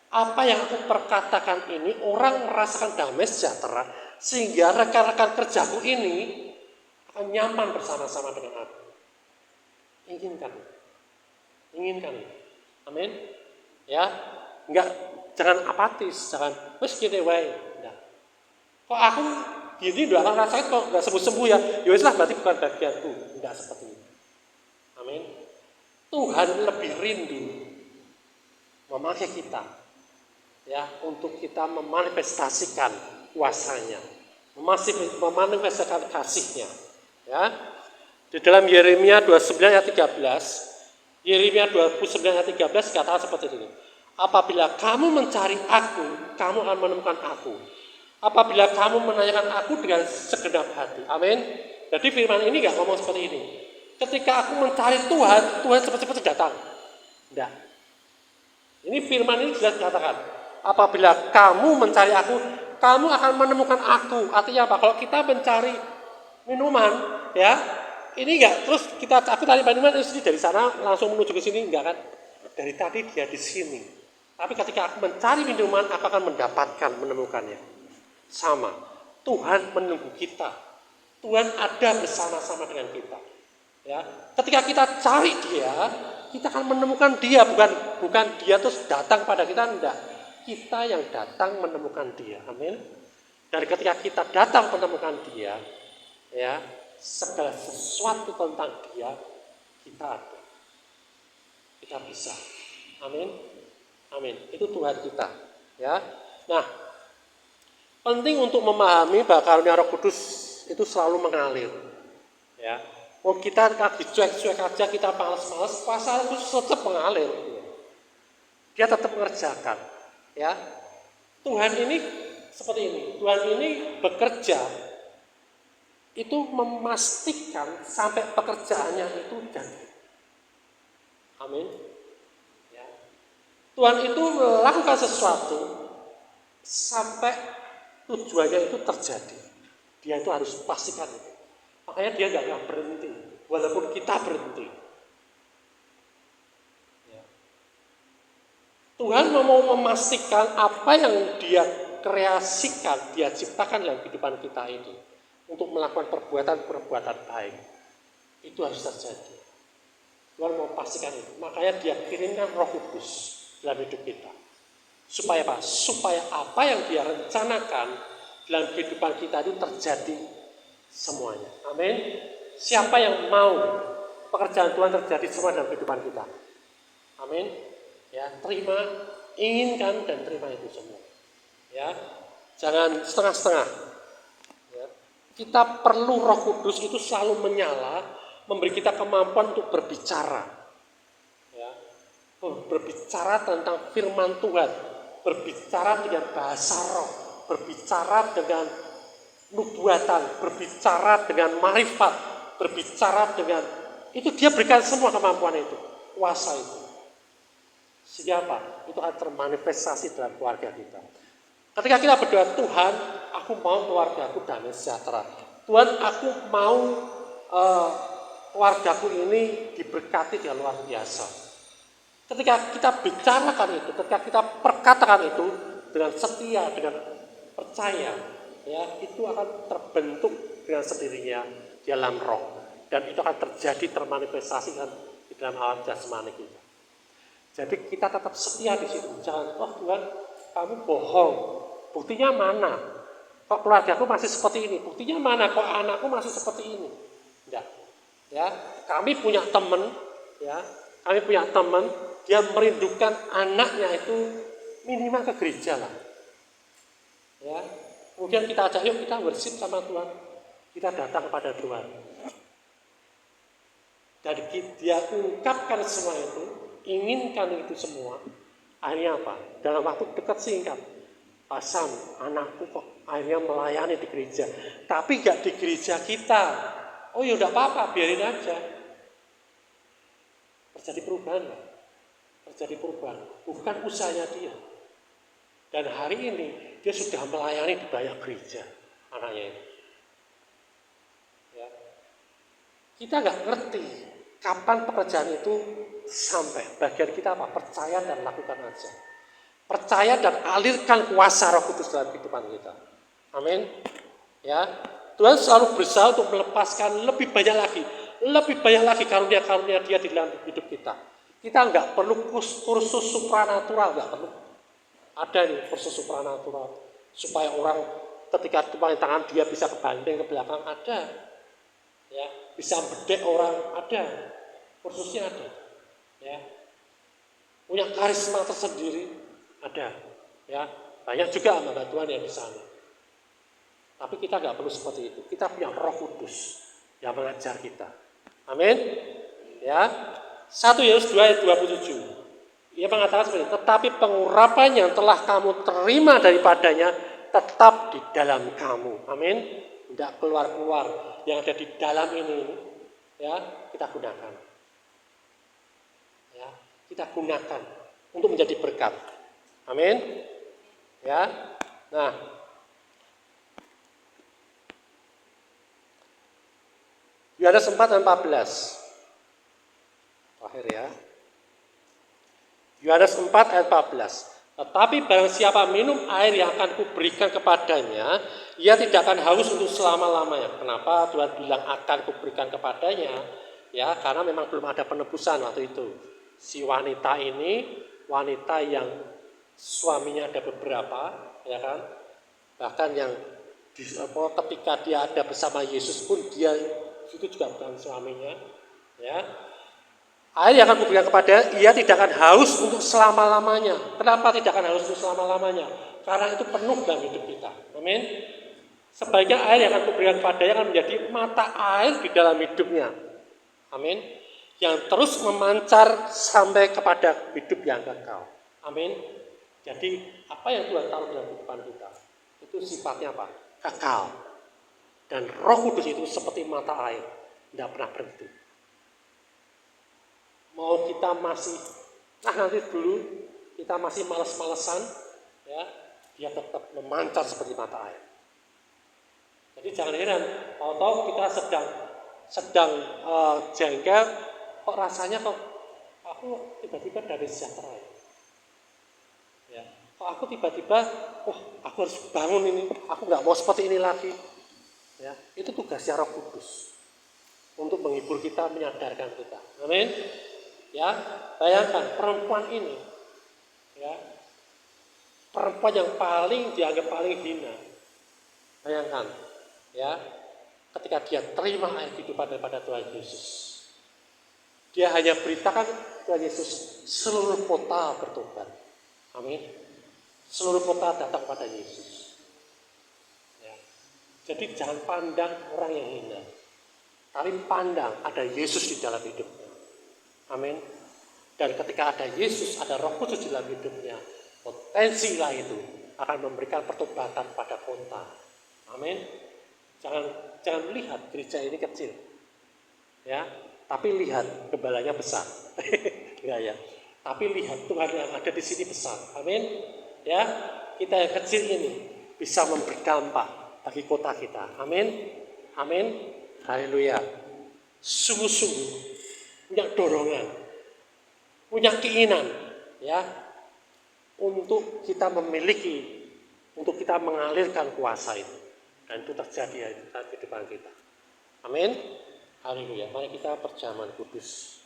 S4: apa yang aku perkatakan ini orang merasakan damai sejahtera, sehingga rekan-rekan kerjaku ini akan nyaman bersama-sama dengan aku. Inginkan. Amin. Ya, jangan apatis, jangan wis gini wae. Enggak. Kok aku gini doakan rasanya kok enggak sembuh-sembuh ya? Ya wis lah, berarti bukan bagianku. Enggak seperti itu. Amin. Tuhan lebih rindu memakai kita ya untuk kita memanifestasikan kuasanya. memanifestasikan kasih-Nya. Ya. Di dalam Yeremia 29 ayat 13, Yeremia 29 ayat 13 katakan seperti ini. Apabila kamu mencari aku, kamu akan menemukan aku. Apabila kamu menanyakan aku dengan segenap hati. Amin. Jadi firman ini enggak ngomong seperti ini. Ketika aku mencari Tuhan, Tuhan cepat-cepat datang. Enggak. Ini firman ini jelas dikatakan. Apabila kamu mencari aku, kamu akan menemukan aku. Artinya apa? Kalau kita mencari minuman, ya, ini enggak. Terus aku tanya minuman ini dari sana langsung menuju ke sini, enggak kan? Dari tadi dia di sini. Tapi ketika aku mencari minuman, aku akan mendapatkan, menemukannya. Sama. Tuhan menunggu kita. Tuhan ada bersama-sama dengan kita. Ya, ketika kita cari Dia, kita akan menemukan Dia, bukan Dia terus datang pada kita, enggak. Kita yang datang menemukan Dia. Amin. Dan ketika kita datang menemukan Dia, ya, segala sesuatu tentang Dia kita ada. Kita bisa. Amin. Amin. Itu Tuhan kita. Ya. Nah, penting untuk memahami bahwa karunia Roh Kudus itu selalu mengalir. Ya. Oh, kita lagi cuek-cuek aja, kita malas-malas, kuasa itu tetap mengalir. Dia tetap mengerjakan. Ya. Tuhan ini seperti ini. Tuhan ini bekerja itu memastikan sampai pekerjaannya itu jadi. Amin. Ya. Tuhan itu melakukan sesuatu sampai tujuannya itu terjadi. Dia itu harus pastikan itu. Makanya dia nggak akan berhenti, walaupun kita berhenti. Ya. Tuhan mau memastikan apa yang Dia kreasikan, Dia ciptakan dalam kehidupan kita ini untuk melakukan perbuatan-perbuatan baik. Itu harus terjadi. Tuhan mau pastikan itu. Makanya Dia kirimkan Roh Kudus dalam hidup kita. Supaya apa? Supaya apa yang Dia rencanakan dalam kehidupan kita itu terjadi semuanya. Amin. Siapa yang mau pekerjaan Tuhan terjadi semua dalam kehidupan kita? Amin. Ya, terima, inginkan dan terima itu semua. Ya, jangan setengah-setengah. Ya. Kita perlu Roh Kudus itu selalu menyala, memberi kita kemampuan untuk berbicara. Ya. Berbicara tentang firman Tuhan, berbicara dengan bahasa roh, berbicara dengan nubuatan, berbicara dengan marifat, berbicara dengan itu Dia berikan semua kemampuan itu, kuasa itu. Sehingga apa? Itu akan termanifestasi dalam keluarga kita. Ketika kita berdoa, Tuhan, aku mau keluargaku damai sejahtera. Tuhan, aku mau keluargaku ini diberkati dengan luar biasa. Ketika kita bicarakan itu, ketika kita perkatakan itu dengan setia, dengan percaya, ya, itu akan terbentuk dengan sendirinya di dalam roh, dan itu akan terjadi termanifestasi di dalam alam jasmani kita. Jadi kita tetap setia di situ. Jangan, oh Tuhan, kamu bohong. Buktinya mana? Kok keluargaku masih seperti ini? Buktinya mana? Kok anakku masih seperti ini? Enggak. Ya, kami punya teman, ya, dia merindukan anaknya itu minimal ke gereja lah. Ya. Kemudian kita ajak, yuk kita worship sama Tuhan. Kita datang kepada Tuhan. Dan dia ungkapkan semua itu, inginkan itu semua. Akhirnya apa? Dalam waktu dekat singkat, Sam, anakku kok akhirnya melayani di gereja. Tapi gak di gereja kita. Oh ya udah apa-apa, biarin aja. Terjadi perubahan. Terjadi perubahan. Bukan usahanya dia. Dan hari ini dia sudah melayani di banyak gereja anaknya ini. Ya. Kita nggak ngerti kapan pekerjaan itu sampai. Bagian kita apa? Percaya dan lakukan aja. Percaya dan alirkan kuasa Roh Kudus dalam kehidupan kita. Amin. Ya, Tuhan selalu berusaha untuk melepaskan lebih banyak lagi karunia-karunia Dia di dalam hidup kita. Kita nggak perlu kursus supranatural, nggak perlu. Ada nih kursus supranatural supaya orang ketika tumpang tangan dia bisa kebanting ke belakang, ada. Ya, bisa bedek orang, ada. Kursusnya ada. Ya. Punya karisma tersendiri, ada. Ya, banyak juga hamba Tuhan yang di sana. Tapi kita nggak perlu seperti itu. Kita punya Roh Kudus yang mengajar kita. Amin. Ya. 1 Yohanes 2 ayat 27. Ia mengatakan seperti itu. Tetapi pengurapan yang telah kamu terima daripadanya tetap di dalam kamu. Amin. Tidak keluar-keluar. Yang ada di dalam ini, ya, kita gunakan. Ya, kita gunakan untuk menjadi berkat. Amin. Ya. Nah, Yohanes 4 dan 14. Terakhir ya. Yohanes 4 ayat 14. Tetapi barang siapa minum air yang akan kuberikan kepadanya, ia tidak akan haus untuk selama-lamanya. Kenapa Tuhan bilang akan kuberikan kepadanya? Ya, karena memang belum ada penebusan waktu itu. Si wanita ini, wanita yang suaminya ada beberapa, ya kan? Bahkan yang ketika dia ada bersama Yesus pun dia itu juga bukan suaminya, ya. Air yang akan kuberikan kepada ia tidak akan haus untuk selama-lamanya. Kenapa tidak akan haus untuk selama-lamanya? Karena itu penuh dalam hidup kita. Amin. Sebaliknya air yang akan kuberikan kepadanya akan menjadi mata air di dalam hidupnya. Amin. Yang terus memancar sampai kepada hidup yang kekal. Amin. Jadi apa yang Tuhan taruh dalam kehidupan kita itu sifatnya apa? Kekal. Dan Roh Kudus itu seperti mata air, tidak pernah berhenti. Mau kita masih, nanti dulu kita masih malas-malesan, ya, dia tetap memancar seperti mata air. Jadi jangan heran, kalau kita sedang jengkel, kok rasanya kok aku tiba-tiba dari sejahtera. Ya, kok aku tiba-tiba, aku harus bangun ini, aku nggak mau seperti ini lagi. Ya, itu tugasnya Roh Kudus untuk menghibur kita, menyadarkan kita. Amin. Ya, bayangkan perempuan ini, ya, perempuan yang paling dianggap paling hina. Bayangkan, ya, ketika dia terima air kehidupan daripada Tuhan Yesus, dia hanya beritakan Tuhan Yesus, seluruh kota bertobat. Amin. Seluruh kota datang pada Yesus. Ya. Jadi jangan pandang orang yang hina, tapi pandang ada Yesus di dalam hidupnya. Amin. Dan ketika ada Yesus, ada Roh Kudus di dalam hidupnya, potensilah itu akan memberikan pertobatan pada kota. Amin. Jangan lihat gereja ini kecil, ya, tapi lihat gembalanya besar. Ya. Tapi lihat Tuhan yang ada di sini besar. Amin. Ya, kita yang kecil ini bisa memberi dampak bagi kota kita. Amin. Amin. Haleluya. Sungguh-sungguh punya dorongan, punya keinginan, ya, untuk kita memiliki, untuk kita mengalirkan kuasa itu, dan itu terjadi di kehidupan kita. Amin. Haleluya. Mari kita perjamuan kudus.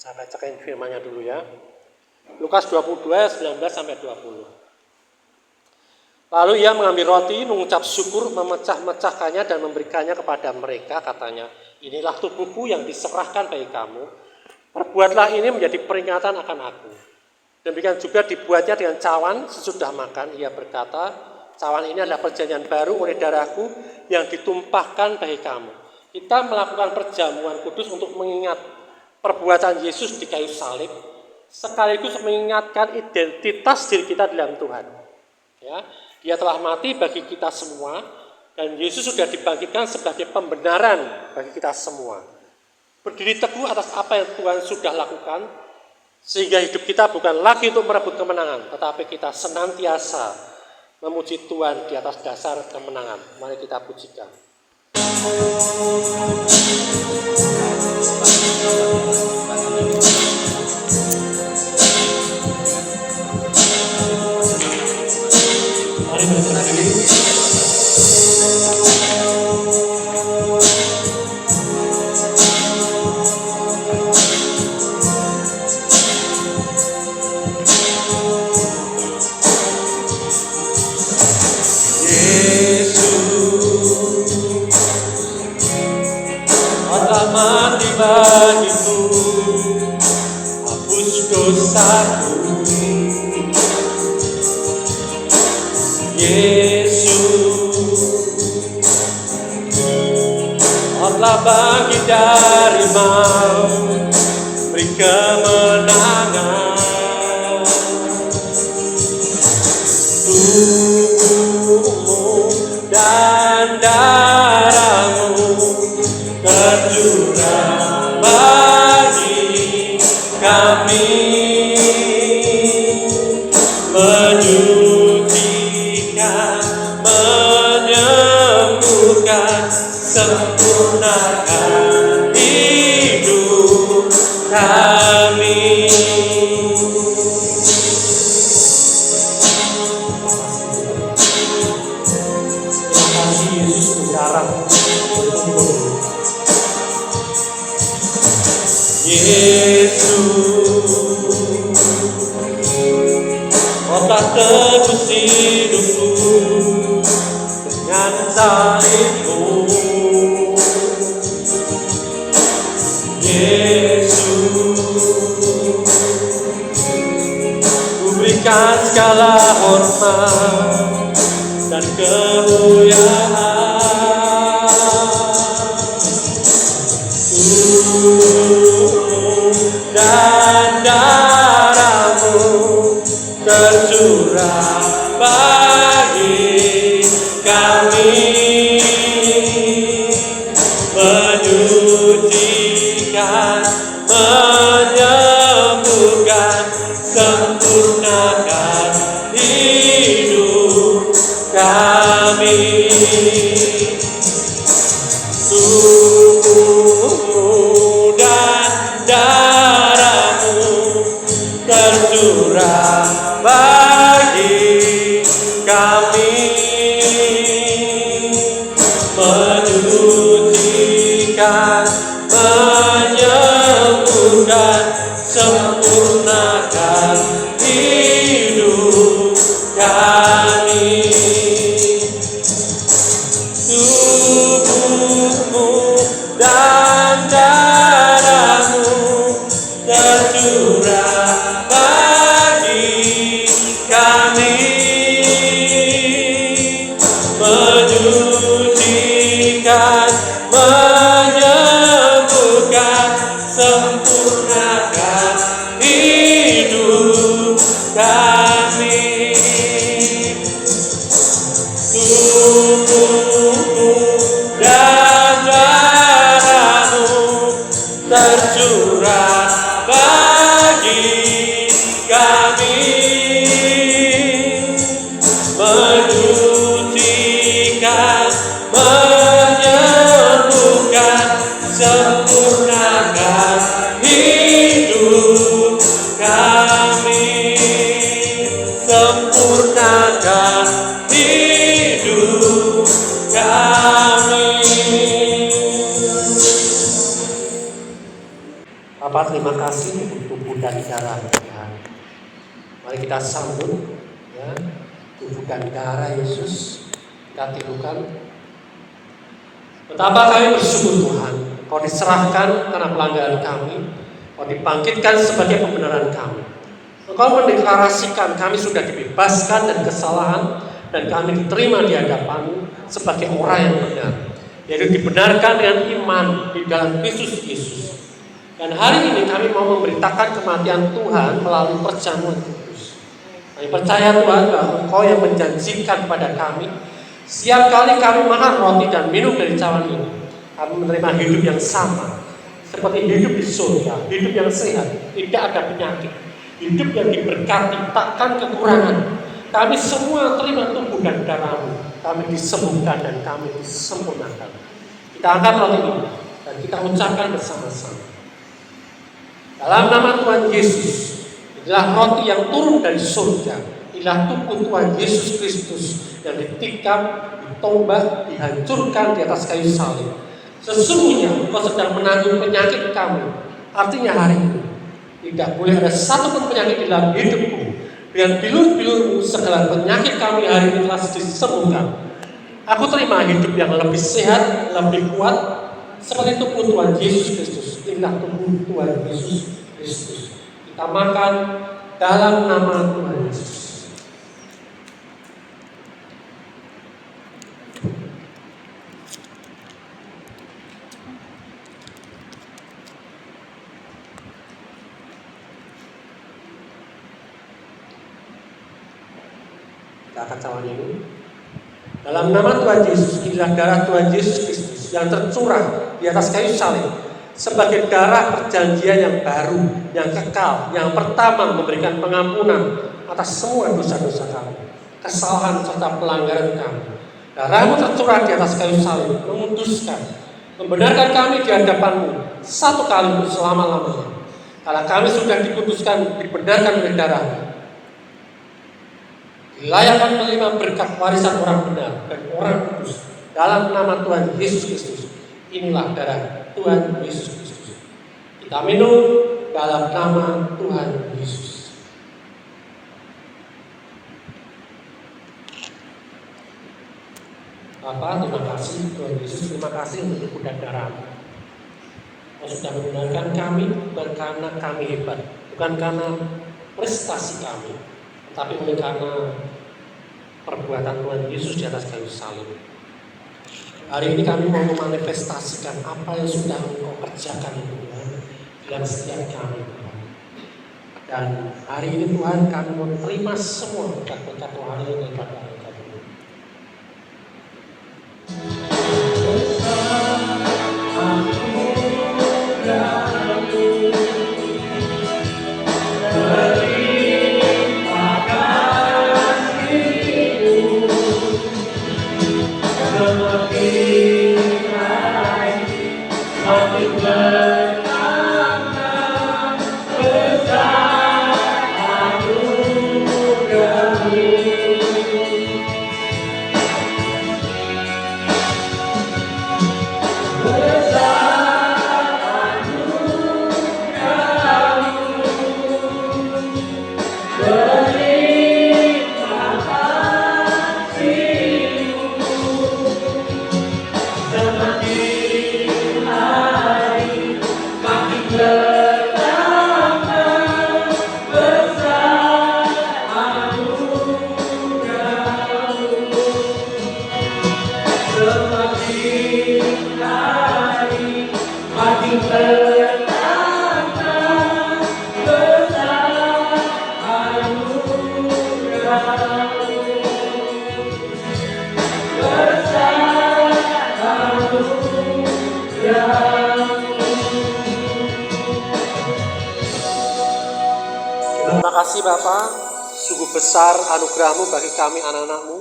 S4: Saya bacakan firman-Nya dulu ya. Lukas 22 ayat 19 sampai 20. Lalu ia mengambil roti, mengucap syukur, memecah-mecahkannya dan memberikannya kepada mereka, katanya, inilah tubuhku yang diserahkan bagi kamu. Perbuatlah ini menjadi peringatan akan aku. Demikian juga dibuatnya dengan cawan sesudah makan. Ia berkata, cawan ini adalah perjanjian baru oleh darahku yang ditumpahkan bagi kamu. Kita melakukan perjamuan kudus untuk mengingat perbuatan Yesus di kayu salib, sekaligus mengingatkan identitas diri kita dalam Tuhan. Ya, Dia telah mati bagi kita semua, dan Yesus sudah dibangkitkan sebagai pembenaran bagi kita semua. Berdiri teguh atas apa yang Tuhan sudah lakukan, sehingga hidup kita bukan lagi untuk merebut kemenangan, tetapi kita senantiasa memuji Tuhan di atas dasar kemenangan. Mari kita pujikan. Mari berserah diri. Yesus, Kau telah bangkit dari maut, beri kemenangan. Tubuhmu dan darahmu tercurah bagi kami, menyucikan, menyembuhkan, sempurnakan hidup kami. Terima kasih Yesus berdarah untuk Yesus, Kau telah tebus hidupku dengan salibmu. Yesus, Ku berikan segala hormat dan kemuliaan. Tubuhmu dan darahmu tercurah bagi kami, menyucikan, menyembuhkan, sempurnakan hidup kami. Tubuhmu dan darahmu tercurah bagi kami, menyucikan, menyembuhkan, sempurnakan hidup kami. Tubuhmu dan darahmu tercurah bagi kami, menyucikan, menyembuhkan, sempurnakan hidup kami. Tubuhmu dan darahmu tercurah bagi kami, menyucikan, menyembuhkan, sempurnakan hidup kami, sempurnakan hidup kami. Bapak, terima kasih untuk tubuh dan darah Tuhan. Mari kita sambut ya, tubuh dan darah Yesus. Kita tirukan. Betapa kami bersyukur Tuhan, Kau diserahkan karena pelanggaran kami, Kau dibangkitkan sebagai pembenaran kami. Engkau mendeklarasikan kami sudah dibebaskan dari kesalahan dan kami diterima di hadapan-Mu sebagai orang yang benar, yaitu dibenarkan dengan iman di dalam Kristus Yesus. Dan hari ini kami mau memberitakan kematian Tuhan melalui perjamuan kudus. Kami percaya Tuhan bahwa Engkau yang menjanjikan pada kami, setiap kali kami makan roti dan minum dari cawan ini, kami menerima hidup yang sama, seperti hidup di surga, hidup yang sehat, tidak ada penyakit, hidup yang diberkati, takkan kekurangan. Kami semua terima tubuh dan darah-Mu, kami disembuhkan dan kami disempurnakan. Kita angkat roti ini dan kita ucapkan bersama-sama. Dalam nama Tuhan Yesus, inilah roti yang turun dari surga, inilah tubuh Tuhan Yesus Kristus yang ditikam, ditombak, dihancurkan di atas kayu salib. Sesungguhnya Engkau sedang menanggung penyakit kami. Artinya hari ini tidak boleh ada satupun penyakit di dalam hidupku. Dengan bilur-bilur-Mu segala penyakit kami hari ini telah disembuhkan. Aku terima hidup yang lebih sehat, lebih kuat, seperti tubuh Tuhan Yesus Kristus. Inilah tubuh Tuhan Yesus Kristus. Kita makan dalam nama Tuhan Yesus. Kita akan sama ini. Dalam nama Tuhan Yesus, inilah darah Tuhan Yesus Kristus yang tercurah di atas kayu salib sebagai darah perjanjian yang baru, yang kekal, yang pertama memberikan pengampunan atas semua dosa-dosa kami, kesalahan serta pelanggaran kami. Darahmu tercurah di atas kayu salib memutuskan, membenarkan kami di hadapanmu satu kali untuk selama-lamanya. Kalau kami sudah dikuduskan, dibenarkan oleh darah, dilayakkan menerima berkat warisan orang benar dan orang kudus dalam nama Tuhan Yesus Kristus. Inilah darah Tuhan Yesus Kristus. Kita minum dalam nama Tuhan Yesus. Bapak, terima kasih Tuhan Yesus, terima kasih untuk tubuh dan darah-Mu. Kau sudah membenarkan kami bukan karena kami hebat, bukan karena prestasi kami, tapi oleh karena perbuatan Tuhan Yesus di atas kayu salib. Hari ini kami mau memanifestasikan apa yang sudah Engkau kerjakan itu Tuhan dalam setiap kami Tuhan. Dan hari ini Tuhan kami mau terima semua berkat-berkat Tuhan yang daripada Engkau. Terima kasih Bapa, sungguh besar anugerah-Mu bagi kami anak-anak-Mu.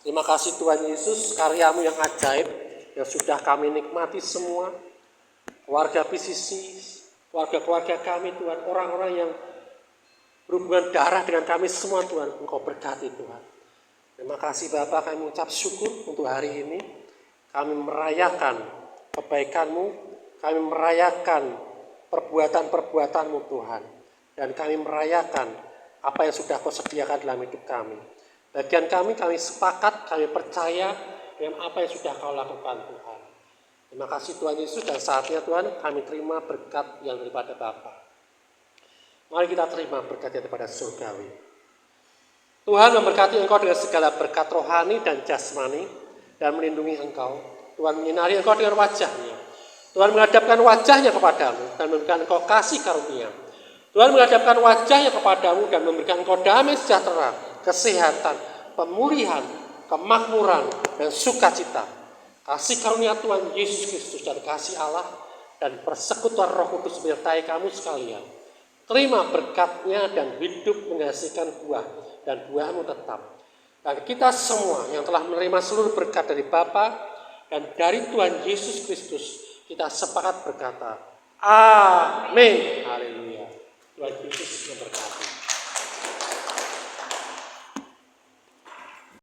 S4: Terima kasih Tuhan Yesus, karya-Mu yang ajaib yang sudah kami nikmati semua. Keluarga PCC, keluarga-keluarga kami Tuhan, orang-orang yang berhubungan darah dengan kami semua Tuhan, Engkau berkati Tuhan. Terima kasih Bapa, kami mengucap syukur untuk hari ini. Kami merayakan kebaikan-Mu, kami merayakan perbuatan-perbuatan-Mu Tuhan. Dan kami merayakan apa yang sudah Kau sediakan dalam hidup kami. Bagian kami sepakat, kami percaya dengan apa yang sudah Kau lakukan Tuhan. Terima kasih Tuhan Yesus, dan saatnya Tuhan kami terima berkat yang daripada Bapa. Mari kita terima berkat yang daripada surgawi. Tuhan memberkati Engkau dengan segala berkat rohani dan jasmani, dan melindungi Engkau. Tuhan menyinari Engkau dengan wajah-Nya. Tuhan menghadapkan wajah-Nya kepadamu dan memberikan Engkau kasih karunia. Tuhan menghadapkan wajah-Nya kepadamu dan memberikan Engkau damai sejahtera, kesehatan, pemulihan, kemakmuran, dan sukacita. Kasih karunia Tuhan Yesus Kristus dan kasih Allah dan persekutuan Roh Kudus menyertai kamu sekalian. Terima berkat-Nya dan hidup menghasilkan buah, dan buah-Mu tetap. Dan kita semua yang telah menerima seluruh berkat dari Bapa dan dari Tuhan Yesus Kristus, kita sepakat berkata, Amin. Haleluya. Tuhan Yesus memberkati.